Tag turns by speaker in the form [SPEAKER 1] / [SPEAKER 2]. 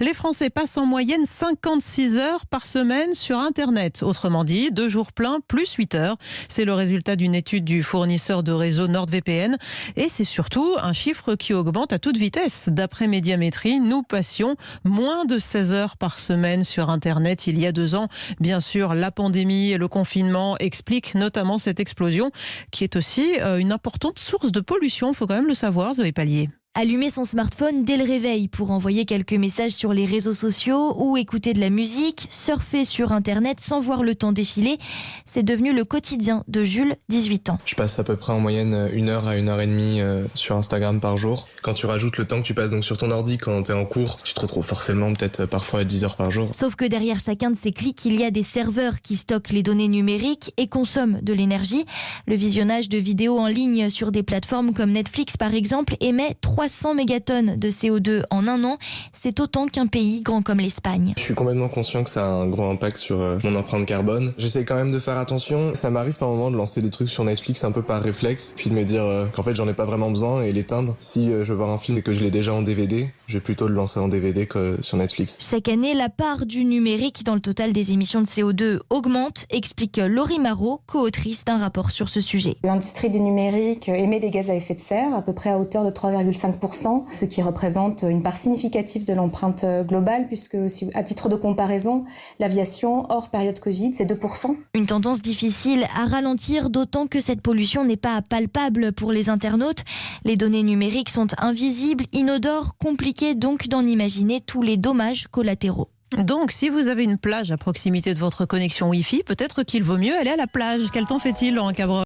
[SPEAKER 1] Les Français passent en moyenne 56 heures par semaine sur Internet. Autrement dit, 2 jours pleins plus 8 heures. C'est le résultat d'une étude du fournisseur de réseau NordVPN. Et c'est surtout un chiffre qui augmente à toute vitesse. D'après Médiamétrie, nous passions moins de 16 heures par semaine sur Internet il y a 2 ans. Bien sûr, la pandémie et le confinement expliquent notamment cette explosion qui est aussi une importante source de pollution. Il faut quand même le savoir, Zoé Pallier.
[SPEAKER 2] Allumer son smartphone dès le réveil pour envoyer quelques messages sur les réseaux sociaux ou écouter de la musique, surfer sur Internet sans voir le temps défiler, c'est devenu le quotidien de Jules, 18 ans.
[SPEAKER 3] Je passe à peu près en moyenne 1 heure à 1h30 sur Instagram par jour. Quand tu rajoutes le temps que tu passes donc sur ton ordi quand tu es en cours, tu te retrouves forcément peut-être parfois à 10 heures par jour.
[SPEAKER 2] Sauf que derrière chacun de ces clics, il y a des serveurs qui stockent les données numériques et consomment de l'énergie. Le visionnage de vidéos en ligne sur des plateformes comme Netflix par exemple émet 300 mégatonnes de CO2 en 1 an. C'est autant qu'un pays grand comme l'Espagne.
[SPEAKER 3] Je suis complètement conscient que ça a un gros impact sur mon empreinte carbone. J'essaie quand même de faire attention. Ça m'arrive par moment de lancer des trucs sur Netflix un peu par réflexe, puis de me dire qu'en fait j'en ai pas vraiment besoin et l'éteindre. Si je veux voir un film et que je l'ai déjà en DVD, je vais plutôt le lancer en DVD que sur Netflix.
[SPEAKER 2] Chaque année, la part du numérique dans le total des émissions de CO2 augmente, explique Laurie Marot, co-autrice d'un rapport sur ce sujet.
[SPEAKER 4] L'industrie du numérique émet des gaz à effet de serre, à peu près à hauteur de 3,5%, ce qui représente une part significative de l'empreinte globale, puisque, à titre de comparaison, l'aviation, hors période Covid, c'est 2%.
[SPEAKER 2] Une tendance difficile à ralentir, d'autant que cette pollution n'est pas palpable pour les internautes. Les données numériques sont invisibles, inodores, compliquées donc d'en imaginer tous les dommages collatéraux.
[SPEAKER 1] Donc, si vous avez une plage à proximité de votre connexion Wi-Fi, peut-être qu'il vaut mieux aller à la plage. Quel temps fait-il, Laurent Cabrol ?